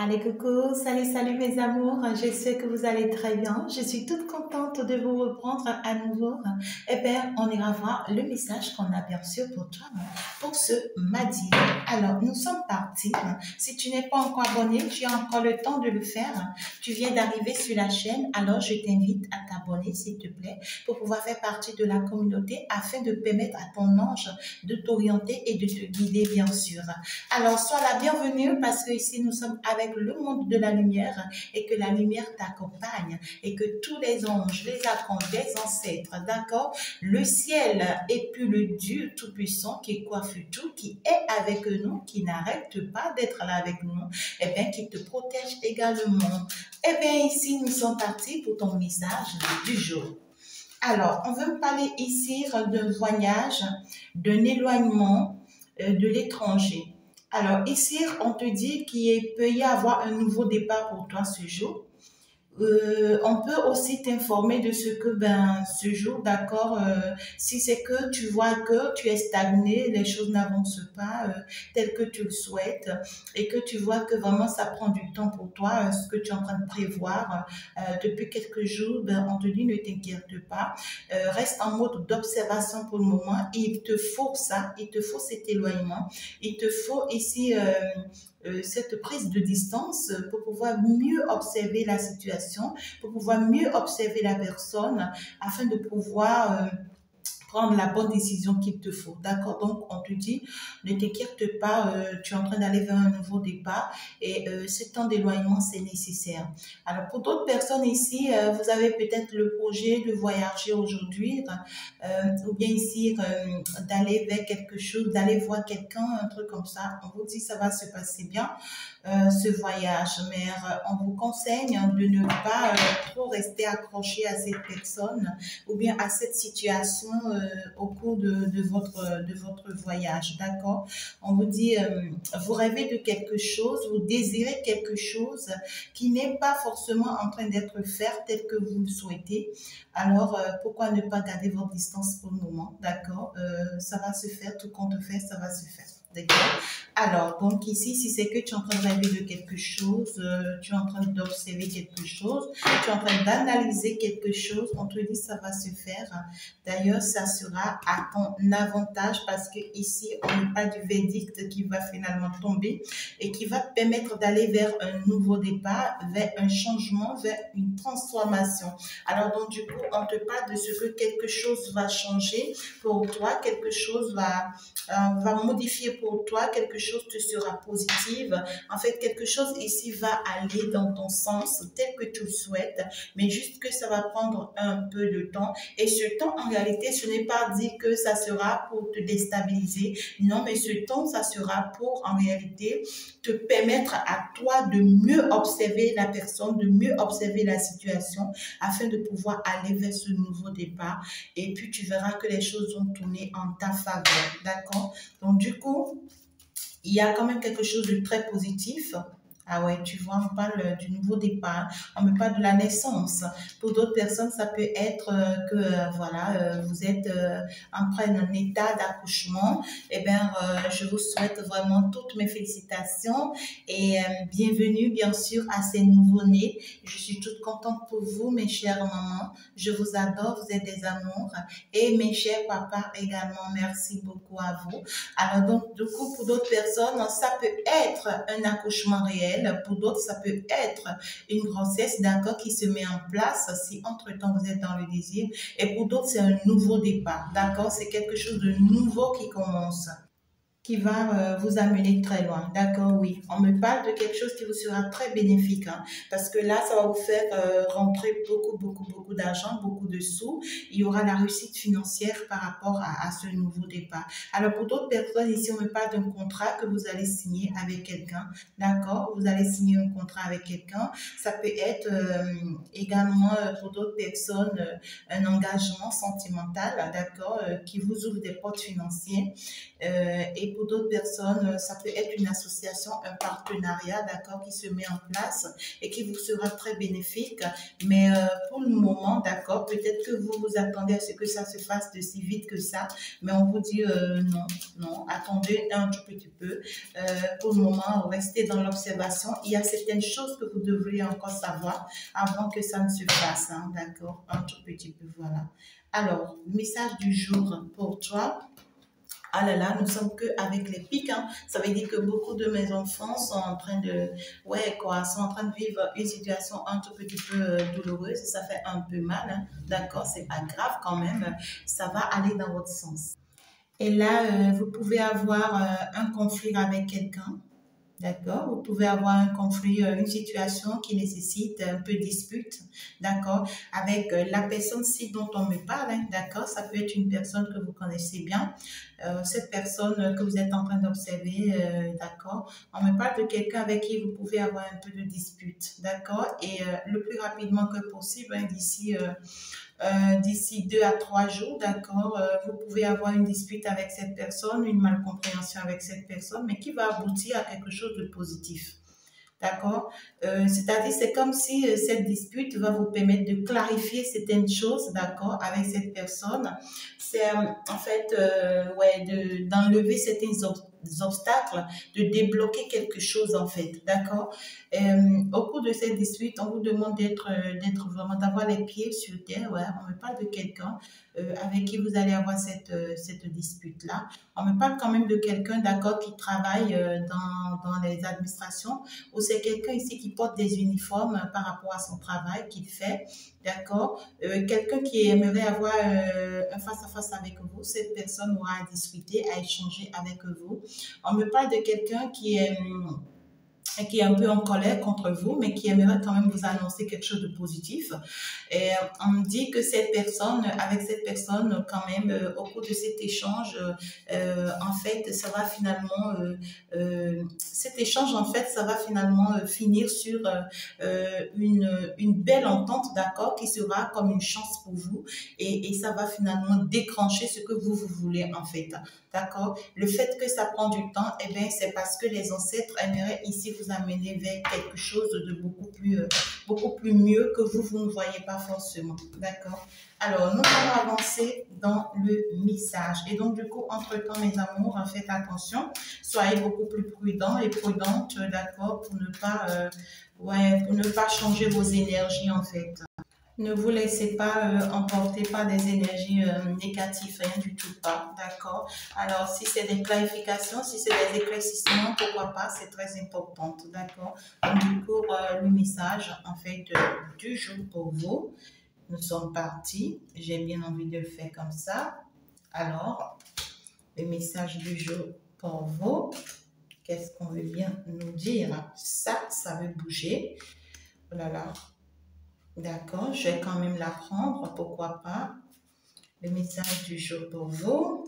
Allez, coucou, salut mes amours, je sais que vous allez très bien, je suis toute contente de vous reprendre à nouveau. Eh bien, on ira voir le message qu'on a bien reçu pour toi, pour ce mardi. Alors, nous sommes partis. Si tu n'es pas encore abonné, tu as encore le temps de le faire. Tu viens d'arriver sur la chaîne, alors je t'invite à t'abonner, s'il te plaît, pour pouvoir faire partie de la communauté afin de permettre à ton ange de t'orienter et de te guider, bien sûr. Alors, sois la bienvenue parce que ici, nous sommes avec le monde de la lumière et que la lumière t'accompagne et que tous les anges, les archanges, les ancêtres, d'accord, le ciel et puis le Dieu Tout-Puissant qui coiffe tout, qui est avec nous, qui n'arrête pas d'être là avec nous, et bien, qui te protège également. Eh bien, ici, nous sommes partis pour ton message du jour. Alors, on veut parler ici d'un voyage, d'un éloignement de l'étranger. Alors, ici, on te dit qu'il peut y avoir un nouveau départ pour toi ce jour. On peut aussi t'informer de ce que ce jour, d'accord, si c'est que tu vois que tu es stagné, les choses n'avancent pas tel que tu le souhaites et que tu vois que vraiment ça prend du temps pour toi, ce que tu es en train de prévoir depuis quelques jours, on te dit ne t'inquiète pas, reste en mode d'observation pour le moment. Il te faut ça, il te faut cet éloignement, il te faut ici cette prise de distance pour pouvoir mieux observer la situation, pour pouvoir mieux observer la personne afin de pouvoir prendre la bonne décision qu'il te faut. D'accord? Donc, on te dit, ne t'inquiète pas, tu es en train d'aller vers un nouveau départ et ce temps d'éloignement, c'est nécessaire. Alors, pour d'autres personnes ici, vous avez peut-être le projet de voyager aujourd'hui ou bien ici, d'aller vers quelque chose, d'aller voir quelqu'un, un truc comme ça. On vous dit, ça va se passer bien, ce voyage, mais on vous conseille de ne pas trop rester accroché à cette personne ou bien à cette situation au cours de votre voyage, d'accord? On vous dit, vous rêvez de quelque chose, vous désirez quelque chose qui n'est pas forcément en train d'être fait tel que vous le souhaitez. Alors, pourquoi ne pas garder votre distance pour le moment, d'accord? Ça va se faire, tout compte fait, ça va se faire. D'accord. Alors, donc ici, si c'est que tu es en train de rêver de quelque chose, tu es en train d'observer quelque chose, tu es en train d'analyser quelque chose, on te dit ça va se faire. D'ailleurs, ça sera à ton avantage parce que ici, on n'est pas du verdict qui va finalement tomber et qui va te permettre d'aller vers un nouveau départ, vers un changement, vers une transformation. Alors, donc, du coup, on te parle de ce que quelque chose va changer pour toi, quelque chose va modifier pour toi, quelque chose te sera positive. En fait, quelque chose ici va aller dans ton sens tel que tu le souhaites, mais juste que ça va prendre un peu de temps. Et ce temps, en réalité, ce n'est pas dit que ça sera pour te déstabiliser. Non, mais ce temps, ça sera pour, en réalité, te permettre à toi de mieux observer la personne, de mieux observer la situation, afin de pouvoir aller vers ce nouveau départ. Et puis, tu verras que les choses vont tourner en ta faveur. D'accord? Donc, du coup, il y a quand même quelque chose de très positif. Ah ouais, tu vois, on parle du nouveau départ, on ne parle pas de la naissance. Pour d'autres personnes, ça peut être que voilà, vous êtes en train d'un état d'accouchement. Eh bien, je vous souhaite vraiment toutes mes félicitations et bienvenue bien sûr à ces nouveaux-nés. Je suis toute contente pour vous, mes chères mamans. Je vous adore, vous êtes des amours. Et mes chers papas également, merci beaucoup à vous. Alors donc, du coup, pour d'autres personnes, ça peut être un accouchement réel. Pour d'autres, ça peut être une grossesse, d'accord, qui se met en place si entre-temps vous êtes dans le désir. Et pour d'autres, c'est un nouveau départ, d'accord, c'est quelque chose de nouveau qui commence, qui va vous amener très loin. D'accord, oui. On me parle de quelque chose qui vous sera très bénéfique, hein, parce que là, ça va vous faire rentrer beaucoup d'argent, beaucoup de sous. Il y aura la réussite financière par rapport à ce nouveau départ. Alors, pour d'autres personnes, ici, on me parle d'un contrat que vous allez signer avec quelqu'un. D'accord, vous allez signer un contrat avec quelqu'un. Ça peut être également, pour d'autres personnes, un engagement sentimental, d'accord, qui vous ouvre des portes financières. Et et pour d'autres personnes, ça peut être une association, un partenariat, d'accord, qui se met en place et qui vous sera très bénéfique. Mais pour le moment, d'accord, peut-être que vous vous attendez à ce que ça se fasse de si vite que ça, mais on vous dit non, non, attendez un tout petit peu. Pour le moment, restez dans l'observation. Il y a certaines choses que vous devriez encore savoir avant que ça ne se fasse, hein, d'accord, un tout petit peu, voilà. Alors, message du jour pour toi. Ah là là, nous sommes que avec les pics, hein. Ça veut dire que beaucoup de mes enfants sont en train de, ouais, quoi, sont en train de vivre une situation un tout petit peu douloureuse. Ça fait un peu mal, hein. D'accord, c'est pas grave quand même. Ça va aller dans votre sens. Et là, vous pouvez avoir un conflit avec quelqu'un. D'accord, vous pouvez avoir un conflit, une situation qui nécessite un peu de dispute, d'accord, avec la personne-ci dont on me parle, hein, d'accord, ça peut être une personne que vous connaissez bien, cette personne que vous êtes en train d'observer, d'accord, on me parle de quelqu'un avec qui vous pouvez avoir un peu de dispute, d'accord, et le plus rapidement que possible, hein, d'ici 2 à 3 jours, d'accord, vous pouvez avoir une dispute avec cette personne, une malcompréhension avec cette personne, mais qui va aboutir à quelque chose de positif. D'accord. C'est-à-dire, c'est comme si cette dispute va vous permettre de clarifier certaines choses, d'accord, avec cette personne. C'est en fait, ouais, d'enlever certains obstacles, de débloquer quelque chose, en fait, d'accord. Au cours de cette dispute, on vous demande d'être vraiment, d'avoir les pieds sur terre, ouais. On me parle de quelqu'un avec qui vous allez avoir cette dispute-là. On me parle quand même de quelqu'un, d'accord, qui travaille dans les administrations, ou c'est quelqu'un ici qui porte des uniformes par rapport à son travail qu'il fait, d'accord. Quelqu'un qui aimerait avoir un face-à-face avec vous, cette personne aura à discuter, à échanger avec vous. On me parle de quelqu'un qui est un peu en colère contre vous, mais qui aimerait quand même vous annoncer quelque chose de positif. Et on me dit que avec cette personne, quand même, au cours de cet échange, en fait, ça va finalement, cet échange, en fait, ça va finalement finir sur une belle entente, d'accord, qui sera comme une chance pour vous, et ça va finalement déclencher ce que vous voulez, en fait. D'accord? Le fait que ça prend du temps, eh bien, c'est parce que les ancêtres aimeraient ici vous amener vers quelque chose de beaucoup plus mieux que vous ne voyez pas forcément. D'accord? Alors, nous allons avancer dans le message. Et donc, du coup, entre-temps, mes amours, faites attention. Soyez beaucoup plus prudents et prudentes, d'accord, pour ne pas, pour ne pas changer vos énergies, en fait. Ne vous laissez pas emporter par des énergies négatives, rien du tout pas, d'accord? Alors, si c'est des clarifications, si c'est des éclaircissements, pourquoi pas, c'est très important, d'accord? Donc, du coup, le message, en fait, du jour pour vous. Nous sommes partis. J'ai bien envie de le faire comme ça. Alors, le message du jour pour vous. Qu'est-ce qu'on veut bien nous dire? Ça veut bouger. Oh là là. D'accord, je vais quand même la prendre, pourquoi pas. Le message du jour pour vous.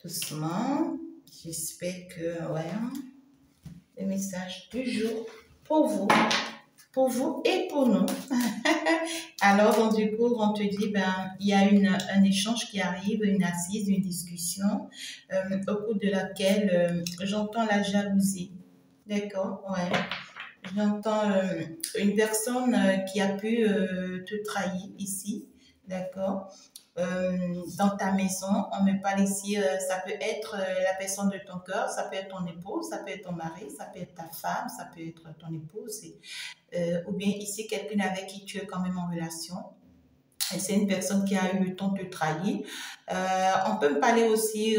Doucement. J'espère que, ouais. Le message du jour pour vous. Pour vous et pour nous. Alors, donc, du coup, on te dit, ben, il y a un échange qui arrive, une assise, une discussion, au cours de laquelle j'entends la jalousie. D'accord, ouais. J'entends une personne qui a pu te trahir ici, d'accord. Dans ta maison, on me parle ici, ça peut être la personne de ton cœur, ça peut être ton épouse, ça peut être ton mari, ça peut être ta femme, ça peut être ton épouse, ou bien ici quelqu'un avec qui tu es quand même en relation. C'est une personne qui a eu le temps de te trahir. On peut me parler aussi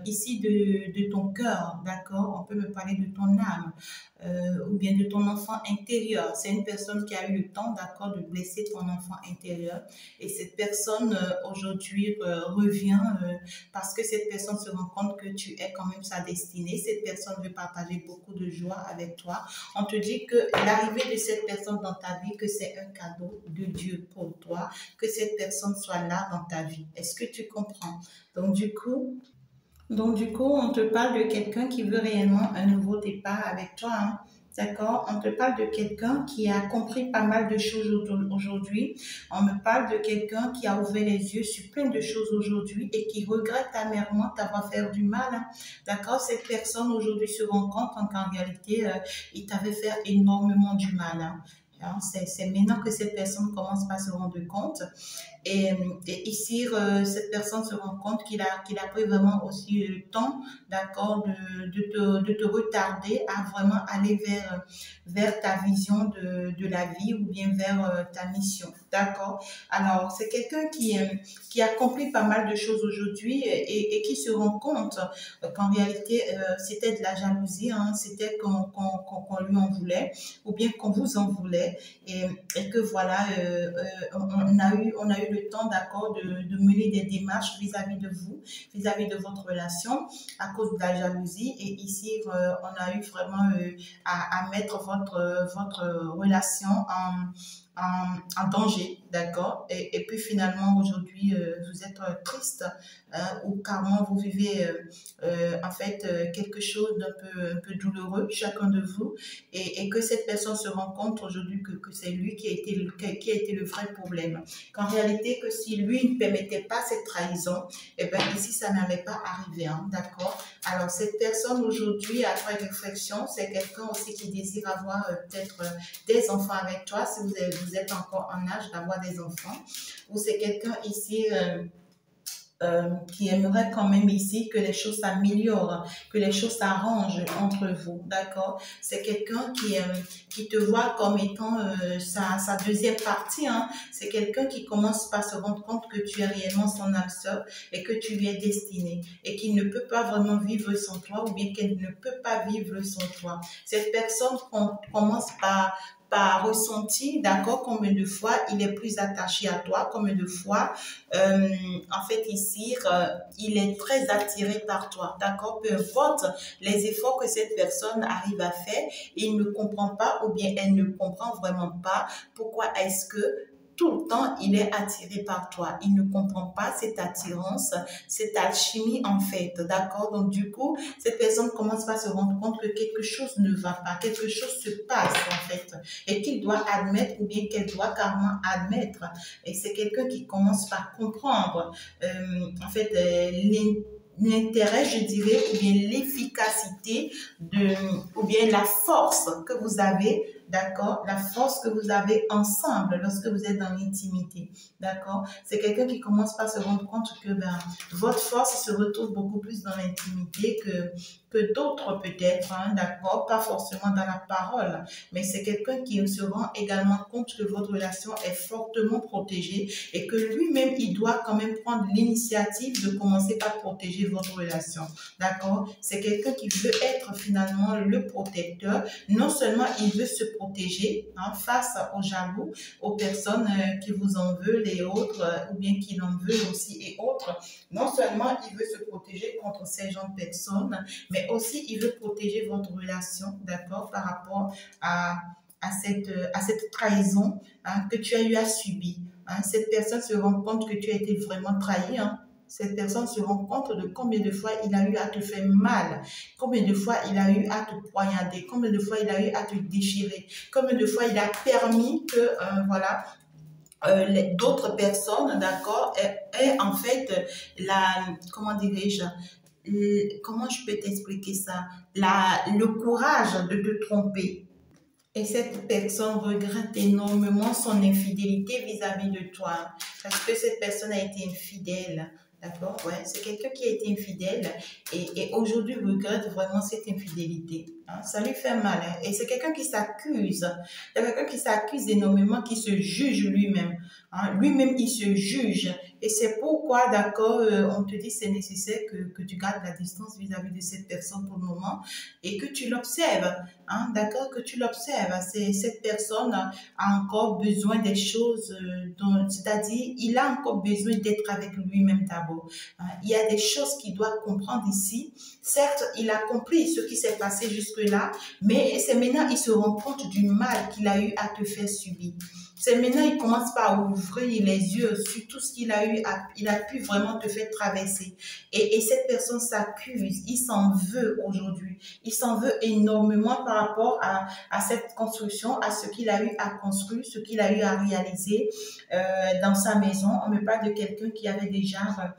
ici de ton cœur, d'accord? On peut me parler de ton âme ou bien de ton enfant intérieur. C'est une personne qui a eu le temps, d'accord, de blesser ton enfant intérieur. Et cette personne aujourd'hui revient parce que cette personne se rend compte que tu es quand même sa destinée. Cette personne veut partager beaucoup de joie avec toi. On te dit que l'arrivée de cette personne dans ta vie, que c'est un cadeau de Dieu pour toi, que cette personne soit là dans ta vie. Est-ce que tu comprends? Donc du coup, on te parle de quelqu'un qui veut réellement un nouveau départ avec toi, hein. d'accord? On te parle de quelqu'un qui a compris pas mal de choses aujourd'hui. On me parle de quelqu'un qui a ouvert les yeux sur plein de choses aujourd'hui et qui regrette amèrement t'avoir fait du mal, hein, d'accord? Cette personne aujourd'hui se rend compte qu'en réalité, il t'avait fait énormément du mal, hein. Hein, c'est maintenant que cette personne commence à se rendre compte. Et, et ici, cette personne se rend compte qu'il a pris vraiment aussi le temps, d'accord, de te retarder à vraiment aller vers ta vision de la vie ou bien vers ta mission, d'accord. Alors, c'est quelqu'un qui accomplit pas mal de choses aujourd'hui et qui se rend compte qu'en réalité, c'était de la jalousie, hein, c'était qu'on lui en voulait ou bien qu'on vous en voulait et que voilà, on a eu le temps, d'accord, de mener des démarches vis-à-vis de vous, vis-à-vis de votre relation à cause de la jalousie. Et ici, on a eu vraiment à mettre votre relation en danger, d'accord? Et puis finalement, aujourd'hui, vous êtes triste ou carrément vous vivez en fait quelque chose un peu douloureux, chacun de vous, et que cette personne se rend compte aujourd'hui que c'est lui qui a été le vrai problème. Qu'en réalité, que si lui ne permettait pas cette trahison, eh bien ici, ça n'allait pas arriver, hein, d'accord? Alors, cette personne aujourd'hui, après réflexion, c'est quelqu'un aussi qui désire avoir peut-être des enfants avec toi, si vous êtes encore en âge d'avoir des enfants, ou c'est quelqu'un ici qui aimerait quand même ici que les choses s'améliorent, que les choses s'arrangent entre vous, d'accord? C'est quelqu'un qui te voit comme étant sa deuxième partie, hein. C'est quelqu'un qui commence par se rendre compte que tu es réellement son âme sœur et que tu lui es destiné et qu'il ne peut pas vraiment vivre sans toi ou bien qu'elle ne peut pas vivre sans toi. Cette personne commence par ressentir, d'accord, combien de fois il est plus attaché à toi, combien de fois, en fait, ici, il est très attiré par toi, d'accord, peu importe les efforts que cette personne arrive à faire, il ne comprend pas ou bien elle ne comprend vraiment pas pourquoi est-ce que tout le temps, il est attiré par toi. Il ne comprend pas cette attirance, cette alchimie en fait, d'accord? Donc du coup, cette personne commence par se rendre compte que quelque chose ne va pas, quelque chose se passe en fait, et qu'il doit admettre ou bien qu'elle doit carrément admettre. Et c'est quelqu'un qui commence par comprendre, en fait, l'intérêt, je dirais, ou bien l'efficacité ou bien la force que vous avez, d'accord, la force que vous avez ensemble lorsque vous êtes dans l'intimité, d'accord. C'est quelqu'un qui commence par se rendre compte que votre force se retrouve beaucoup plus dans l'intimité que d'autres peut-être, hein, d'accord, pas forcément dans la parole, mais c'est quelqu'un qui se rend également compte que votre relation est fortement protégée et que lui-même, il doit quand même prendre l'initiative de commencer par protéger votre relation, d'accord. C'est quelqu'un qui veut être finalement le protecteur. Non seulement il veut se protéger, hein, face aux jaloux, aux personnes qui vous en veulent et autres, ou bien qui l'en veulent aussi et autres. Non seulement il veut se protéger contre ces gens de personnes, mais aussi il veut protéger votre relation, d'accord, par rapport à cette trahison, hein, que tu as eu à subir. Hein. Cette personne se rend compte que tu as été vraiment trahi, hein. Cette personne se rend compte de combien de fois il a eu à te faire mal, combien de fois il a eu à te poignarder, combien de fois il a eu à te déchirer, combien de fois il a permis que, voilà, d'autres personnes, d'accord, aient en fait comment dirais-je, comment je peux t'expliquer ça, le courage de te tromper. Et cette personne regrette énormément son infidélité vis-à-vis de toi. Parce que cette personne a été infidèle. D'accord? Ouais, c'est quelqu'un qui a été infidèle et aujourd'hui regrette vraiment cette infidélité. Hein? Ça lui fait mal. Hein? Et c'est quelqu'un qui s'accuse. C'est quelqu'un qui s'accuse énormément, qui se juge lui-même. Hein? Lui-même, il se juge. Et c'est pourquoi, d'accord, on te dit c'est nécessaire que tu gardes la distance vis-à-vis de cette personne pour le moment et que tu l'observes. Hein? D'accord? Que tu l'observes. Cette personne a encore besoin des choses, c'est-à-dire il a encore besoin d'être avec lui-même d'abord. Hein? Il y a des choses qu'il doit comprendre ici. Certes, il a compris ce qui s'est passé jusque-là, mais c'est maintenant il se rend compte du mal qu'il a eu à te faire subir. C'est maintenant il commence par ouvrir les yeux sur tout ce qu'il a eu, il a pu vraiment te faire traverser. Et cette personne s'accuse, il s'en veut aujourd'hui. Il s'en veut énormément par rapport à cette construction, à ce qu'il a eu à construire, ce qu'il a eu à réaliser dans sa maison. On me parle de quelqu'un qui avait déjà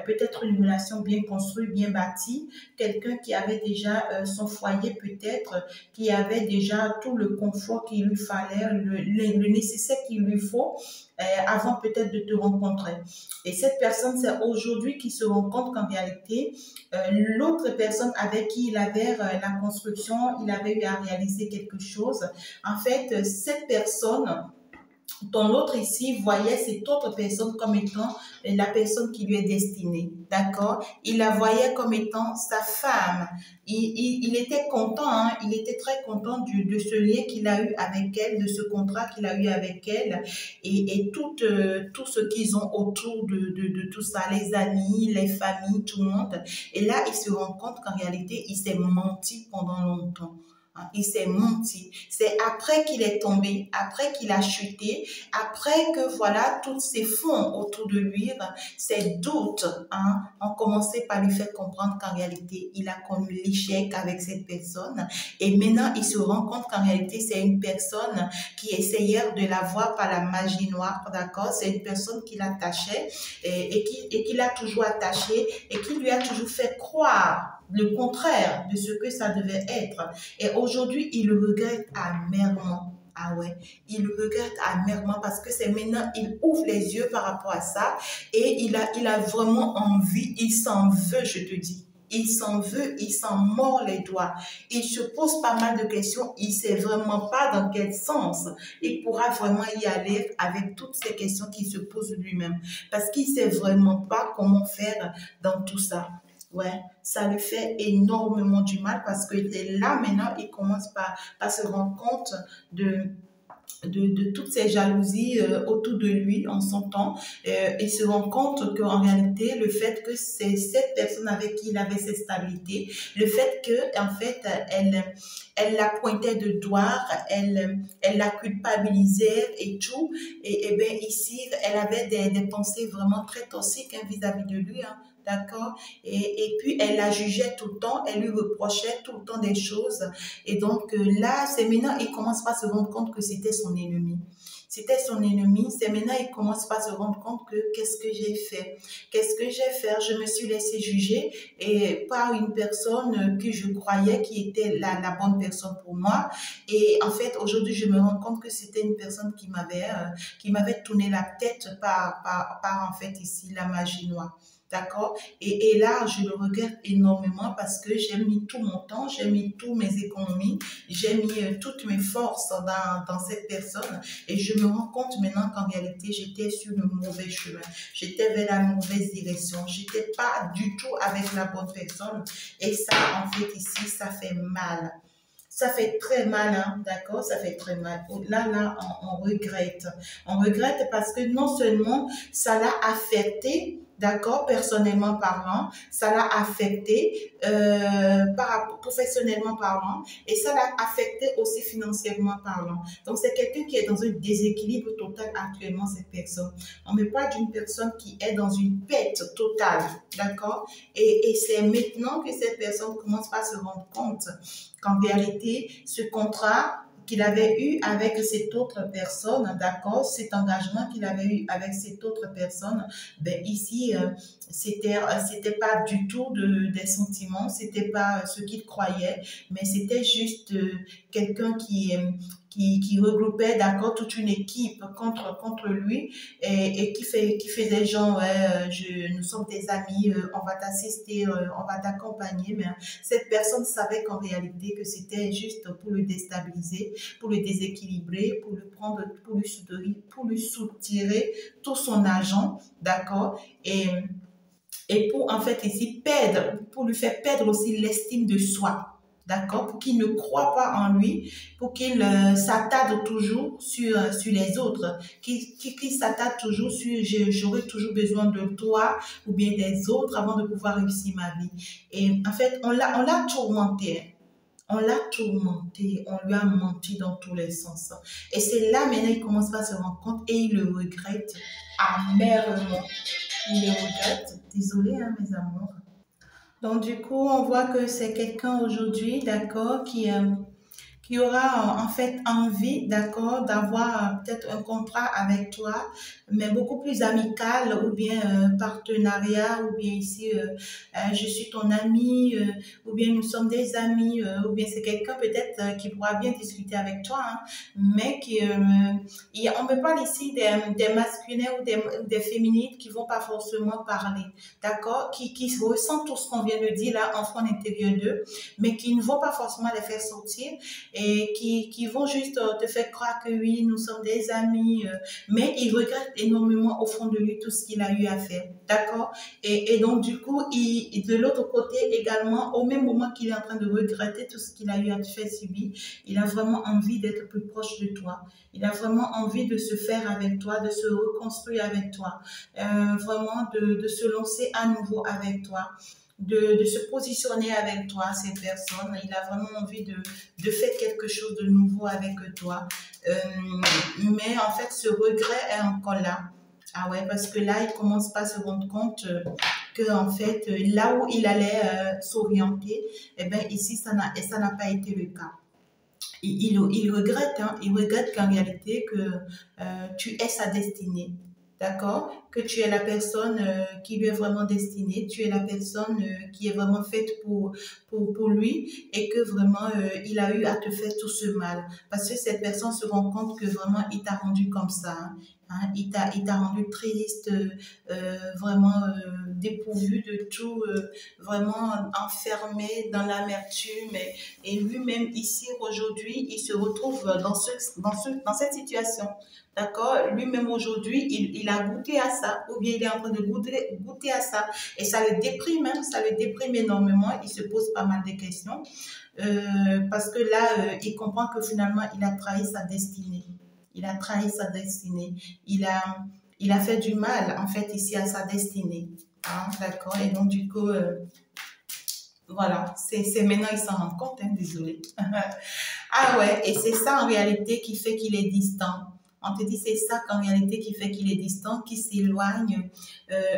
peut-être une relation bien construite, bien bâtie, quelqu'un qui avait déjà son foyer peut-être, qui avait déjà tout le confort qu'il lui fallait, le nécessaire qu'il lui faut avant peut-être de te rencontrer. Et cette personne, c'est aujourd'hui qu'il se rend compte qu'en réalité, l'autre personne avec qui il avait la construction, il avait eu à réaliser quelque chose. En fait, cette personne, ton autre ici voyait cette autre personne comme étant la personne qui lui est destinée, d'accord? Il la voyait comme étant sa femme. Il était content, hein? Il était très content de ce lien qu'il a eu avec elle, de ce contrat qu'il a eu avec elle et tout ce qu'ils ont autour de tout ça, les amis, les familles, tout le monde. Et là, il se rend compte qu'en réalité, il s'est menti pendant longtemps. Il s'est menti. C'est après qu'il est tombé, après qu'il a chuté, après que voilà, tous ces fonds autour de lui, ces doutes, ont commencé par lui faire comprendre qu'en réalité, il a connu l'échec avec cette personne. Et maintenant, il se rend compte qu'en réalité, c'est une personne qui essayait de l'avoir par la magie noire, d'accord? C'est une personne qui l'attachait et qui l'a toujours attaché et qui lui a toujours fait croire le contraire de ce que ça devait être. Et aujourd'hui, il le regrette amèrement. Ah ouais, il le regrette amèrement parce que c'est maintenant, il ouvre les yeux par rapport à ça et il a vraiment envie, il s'en veut, je te dis. Il s'en veut, il s'en mord les doigts. Il se pose pas mal de questions, il sait vraiment pas dans quel sens il pourra vraiment y aller avec toutes ces questions qu'il se pose lui-même. Parce qu'il sait vraiment pas comment faire dans tout ça. Ouais, ça lui fait énormément du mal parce que là, maintenant, il commence par se rendre compte de toutes ces jalousies autour de lui en son temps et se rend compte qu'en réalité, le fait que c'est cette personne avec qui il avait cette stabilité, le fait que en fait, elle la pointait de doigt, elle la culpabilisait et tout, et bien ici, elle avait des pensées vraiment très toxiques vis-à-vis de lui, hein. D'accord? Et puis, elle la jugeait tout le temps, elle lui reprochait tout le temps des choses. Et donc, là, c'est maintenant, il commence pas à se rendre compte que c'était son ennemi. C'était son ennemi. C'est maintenant, il commence pas à se rendre compte que qu'est-ce que j'ai fait? Qu'est-ce que j'ai fait? Je me suis laissé juger et par une personne que je croyais qui était la bonne personne pour moi. Et en fait, aujourd'hui, je me rends compte que c'était une personne qui m'avait tourné la tête par en fait ici la magie noire. D'accord? Et là, je le regrette énormément parce que j'ai mis tout mon temps, j'ai mis toutes mes économies, j'ai mis toutes mes forces dans cette personne et je me rends compte maintenant qu'en réalité, j'étais sur le mauvais chemin. J'étais vers la mauvaise direction. J'étais pas du tout avec la bonne personne et ça, en fait, ici, ça fait mal. Ça fait très mal, hein, d'accord? Ça fait très mal. Là, on regrette. On regrette parce que non seulement ça l'a affecté, d'accord, personnellement parlant, ça l'a affecté professionnellement parlant et ça l'a affecté aussi financièrement parlant. Donc, c'est quelqu'un qui est dans un déséquilibre total actuellement, cette personne. On ne parle d'une personne qui est dans une perte totale, d'accord? Et c'est maintenant que cette personne commence à se rendre compte qu'en réalité, ce contrat qu'il avait eu avec cette autre personne, d'accord, cet engagement qu'il avait eu avec cette autre personne, ben ici, c'était pas du tout des sentiments, c'était pas ce qu'il croyait, mais c'était juste quelqu'un qui regroupait, d'accord, toute une équipe contre lui et qui faisait genre, ouais, nous sommes des amis, on va t'assister, on va t'accompagner, mais cette personne savait qu'en réalité, que c'était juste pour le déstabiliser, pour le déséquilibrer, pour le prendre, pour lui soutirer tout son argent, d'accord, et pour en fait ici perdre, pour lui faire perdre aussi l'estime de soi. D'accord? Pour qu'il ne croit pas en lui, pour qu'il s'attarde toujours sur les autres, qu'il s'attarde toujours sur j'aurai toujours besoin de toi ou bien des autres avant de pouvoir réussir ma vie. Et en fait, on l'a tourmenté. On l'a tourmenté, on lui a menti dans tous les sens. Et c'est là maintenant il commence à se rendre compte et il le regrette amèrement. Il le regrette. Désolée, hein, mes amours. Donc, du coup, on voit que c'est quelqu'un aujourd'hui, d'accord, qui aura en fait envie, d'accord, d'avoir peut-être un contrat avec toi, mais beaucoup plus amical ou bien partenariat, ou bien ici, je suis ton ami, ou bien nous sommes des amis, ou bien c'est quelqu'un peut-être qui pourra bien discuter avec toi, hein, mais on ne peut pas ici des masculins ou des féminines qui vont pas forcément parler, d'accord, qui ressentent tout ce qu'on vient de dire là en fond intérieur d'eux, mais qui ne vont pas forcément les faire sortir et qui vont juste te faire croire que oui, nous sommes des amis, mais il regrette énormément au fond de lui tout ce qu'il a eu à faire, d'accord? Et donc, du coup, de l'autre côté également, au même moment qu'il est en train de regretter tout ce qu'il a eu à te faire subir, il a vraiment envie d'être plus proche de toi. Il a vraiment envie de se faire avec toi, de se reconstruire avec toi, vraiment de se lancer à nouveau avec toi. De se positionner avec toi, cette personne. Il a vraiment envie de faire quelque chose de nouveau avec toi. Mais en fait, ce regret est encore là. Ah ouais, parce que là, il commence pas à se rendre compte que en fait, là où il allait s'orienter, eh ben ici, ça n'a pas été le cas. Il regrette, hein, il regrette qu'en réalité, que tu es sa destinée. D'accord? Que tu es la personne qui lui est vraiment destinée, tu es la personne qui est vraiment faite pour lui et que vraiment il a eu à te faire tout ce mal. Parce que cette personne se rend compte que vraiment il t'a rendu comme ça. Hein. Hein, il t'a rendu triste, vraiment dépourvu de tout, vraiment enfermé dans l'amertume. Et lui-même ici aujourd'hui, il se retrouve dans cette situation. D'accord? Lui-même aujourd'hui, il a goûté à ça, ou bien il est en train de goûter à ça. Et ça le déprime, hein, ça le déprime énormément. Il se pose pas mal de questions. Parce que là, il comprend que finalement, il a trahi sa destinée. Il a trahi sa destinée. Il a fait du mal, en fait, ici à sa destinée. Hein, d'accord? Et donc, du coup, voilà, c'est maintenant, il s'en rend compte, hein, désolé. Ah ouais, et c'est ça en réalité qui fait qu'il est distant. On te dit c'est ça qu'en réalité qui fait qu'il est distant, qu'il s'éloigne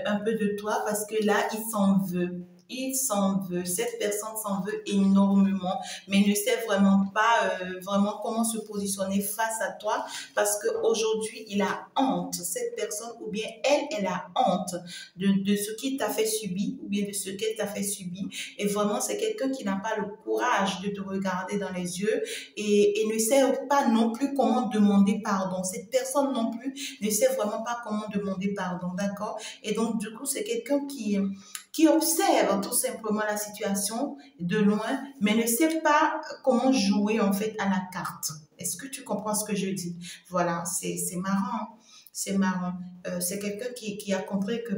un peu de toi parce que là, il s'en veut. Il s'en veut. Cette personne s'en veut énormément, mais ne sait vraiment pas vraiment comment se positionner face à toi parce qu'aujourd'hui, il a honte. Cette personne, ou bien elle a honte de ce qu'il t'a fait subir, ou bien de ce qu'elle t'a fait subir. Et vraiment, c'est quelqu'un qui n'a pas le courage de te regarder dans les yeux et ne sait pas non plus comment demander pardon. Cette personne non plus ne sait vraiment pas comment demander pardon, d'accord? Et donc, du coup, c'est quelqu'un qui observe tout simplement la situation de loin, mais ne sait pas comment jouer en fait à la carte. Est-ce que tu comprends ce que je dis? Voilà, c'est marrant. C'est marrant. C'est quelqu'un qui a compris que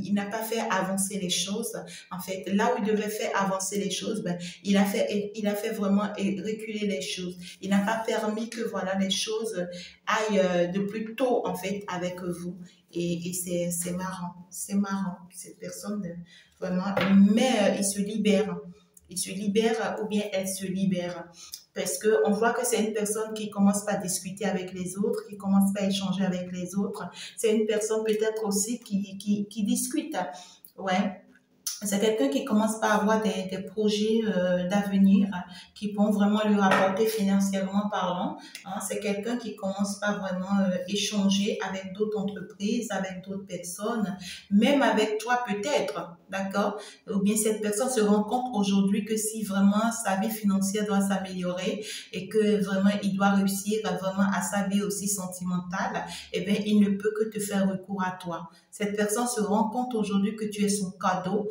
il n'a pas fait avancer les choses. En fait, là où il devait faire avancer les choses, il a fait vraiment reculer les choses. Il n'a pas permis que voilà les choses aillent de plus tôt en fait avec vous. Et c'est marrant. C'est marrant. Cette personne vraiment, mais il se libère. Il se libère ou bien elle se libère. Parce qu'on voit que c'est une personne qui commence pas à discuter avec les autres, qui commence pas à échanger avec les autres. C'est une personne peut-être aussi qui discute. Ouais. C'est quelqu'un qui commence par avoir des projets d'avenir qui vont vraiment lui rapporter financièrement parlant. Hein. C'est quelqu'un qui commence par vraiment échanger avec d'autres entreprises, avec d'autres personnes, même avec toi peut-être, d'accord? Ou bien cette personne se rend compte aujourd'hui que si vraiment sa vie financière doit s'améliorer et que vraiment il doit réussir vraiment à sa vie aussi sentimentale, eh bien il ne peut que te faire recours à toi. Cette personne se rend compte aujourd'hui que tu es son cadeau,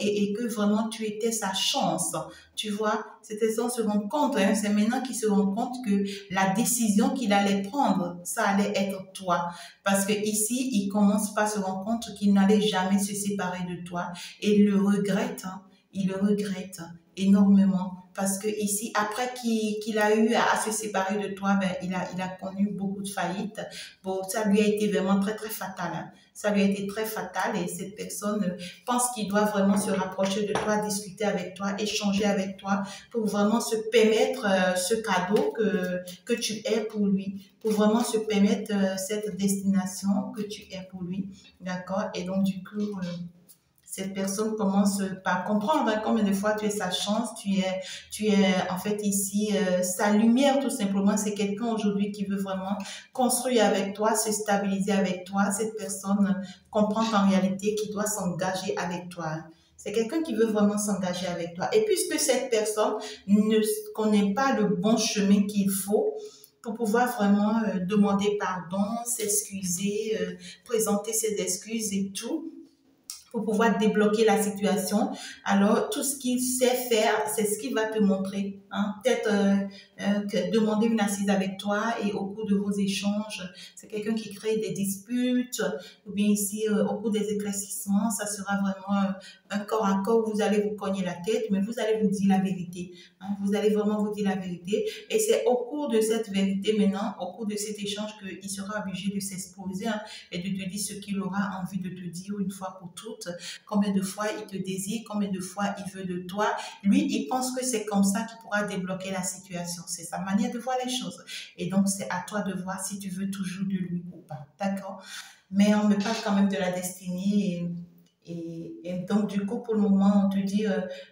et que vraiment tu étais sa chance. Tu vois, cette personne se rend compte, hein, c'est maintenant qu'il se rend compte que la décision qu'il allait prendre, ça allait être toi. Parce que ici, il commence par se rendre compte qu'il n'allait jamais se séparer de toi et il le regrette, hein, il le regrette énormément parce que ici après qu'il a eu à se séparer de toi, il a connu beaucoup de faillites. Bon, ça lui a été vraiment très très fatal, hein. ça lui a été très fatal et cette personne pense qu'il doit vraiment se rapprocher de toi, discuter avec toi, échanger avec toi pour vraiment se permettre ce cadeau que tu es pour lui, pour vraiment se permettre cette destination que tu es pour lui, d'accord? Et donc, du coup, cette personne commence par comprendre combien de fois tu es sa chance, tu es en fait ici sa lumière tout simplement. C'est quelqu'un aujourd'hui qui veut vraiment construire avec toi, se stabiliser avec toi. Cette personne comprend en réalité qu'il doit s'engager avec toi. C'est quelqu'un qui veut vraiment s'engager avec toi. Et puisque cette personne ne connaît pas le bon chemin qu'il faut, pour pouvoir vraiment demander pardon, s'excuser, présenter ses excuses et tout, pour pouvoir débloquer la situation. Alors, tout ce qu'il sait faire, c'est ce qu'il va te montrer. Hein. Peut-être demander une assise avec toi et au cours de vos échanges, c'est quelqu'un qui crée des disputes ou bien ici, au cours des éclaircissements, ça sera vraiment un corps à corps où vous allez vous cogner la tête, mais vous allez vous dire la vérité. Hein. Vous allez vraiment vous dire la vérité. Et c'est au cours de cette vérité maintenant, au cours de cet échange qu'il sera obligé de s'exposer hein, et de te dire ce qu'il aura envie de te dire une fois pour toutes. Combien de fois il te désire, combien de fois il veut de toi. Lui, il pense que c'est comme ça qu'il pourra débloquer la situation. C'est sa manière de voir les choses. Et donc, c'est à toi de voir si tu veux toujours de lui ou pas. D'accord? Mais on me parle quand même de la destinée et donc, du coup, pour le moment, on te dit,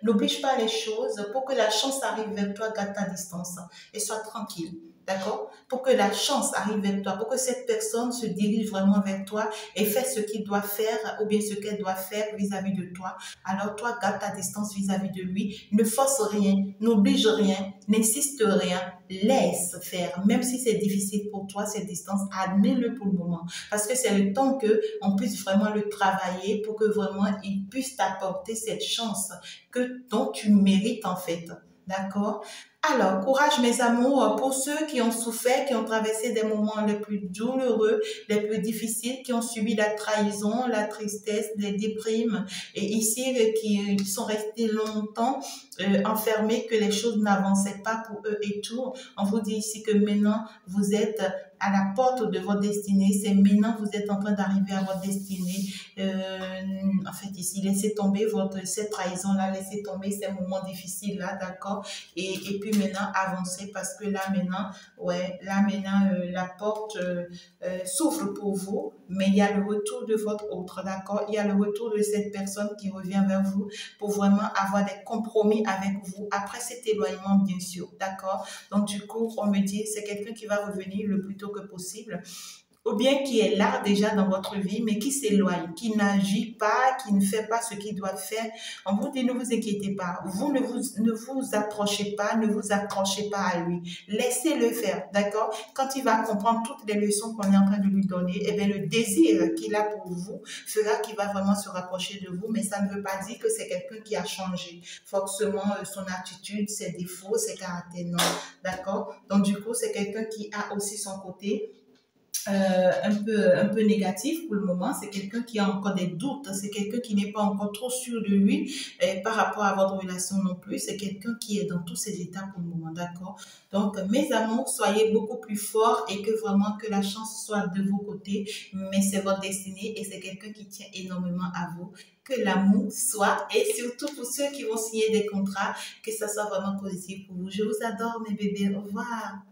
n'oblige pas les choses. Pour que la chance arrive vers toi, garde ta distance et sois tranquille. D'accord? Pour que la chance arrive vers toi, pour que cette personne se dirige vraiment vers toi et fait ce qu'il doit faire ou bien ce qu'elle doit faire vis-à-vis de toi. Alors, toi, garde ta distance vis-à-vis de lui. Ne force rien, n'oblige rien, n'insiste rien. Laisse faire. Même si c'est difficile pour toi, cette distance, admets-le pour le moment. Parce que c'est le temps qu'on puisse vraiment le travailler pour que vraiment il puisse t'apporter cette chance dont tu mérites en fait. D'accord? Alors, courage mes amours pour ceux qui ont souffert, qui ont traversé des moments les plus douloureux, les plus difficiles, qui ont subi la trahison, la tristesse, les déprimes et ici qui sont restés longtemps enfermés, que les choses n'avançaient pas pour eux et tout. On vous dit ici que maintenant vous êtes à la porte de votre destinée. C'est maintenant que vous êtes en train d'arriver à votre destinée. En fait, ici, laissez tomber cette trahison-là, laissez tomber ces moments difficiles-là, d'accord? Et puis maintenant, avancez parce que là, maintenant, la porte s'ouvre pour vous, mais il y a le retour de votre autre, d'accord? Il y a le retour de cette personne qui revient vers vous pour vraiment avoir des compromis avec vous après cet éloignement, bien sûr, d'accord? Donc, du coup, on me dit, c'est quelqu'un qui va revenir le plus tôt que possible, ou bien qui est là déjà dans votre vie, mais qui s'éloigne, qui n'agit pas, qui ne fait pas ce qu'il doit faire. On vous dit, ne vous inquiétez pas, vous ne vous approchez pas, ne vous accrochez pas à lui. Laissez-le faire, d'accord? Quand il va comprendre toutes les leçons qu'on est en train de lui donner, eh bien, le désir qu'il a pour vous fera qu'il va vraiment se rapprocher de vous, mais ça ne veut pas dire que c'est quelqu'un qui a changé forcément son attitude, ses défauts, ses caractères, non, d'accord? Donc, du coup, c'est quelqu'un qui a aussi son côté un peu négatif pour le moment. C'est quelqu'un qui a encore des doutes. C'est quelqu'un qui n'est pas encore trop sûr de lui par rapport à votre relation non plus. C'est quelqu'un qui est dans tous ses états pour le moment, d'accord? Donc, mes amours, soyez beaucoup plus forts et que vraiment que la chance soit de vos côtés. Mais c'est votre destinée et c'est quelqu'un qui tient énormément à vous. Que l'amour soit, et surtout pour ceux qui vont signer des contrats, que ça soit vraiment positif pour vous. Je vous adore, mes bébés. Au revoir.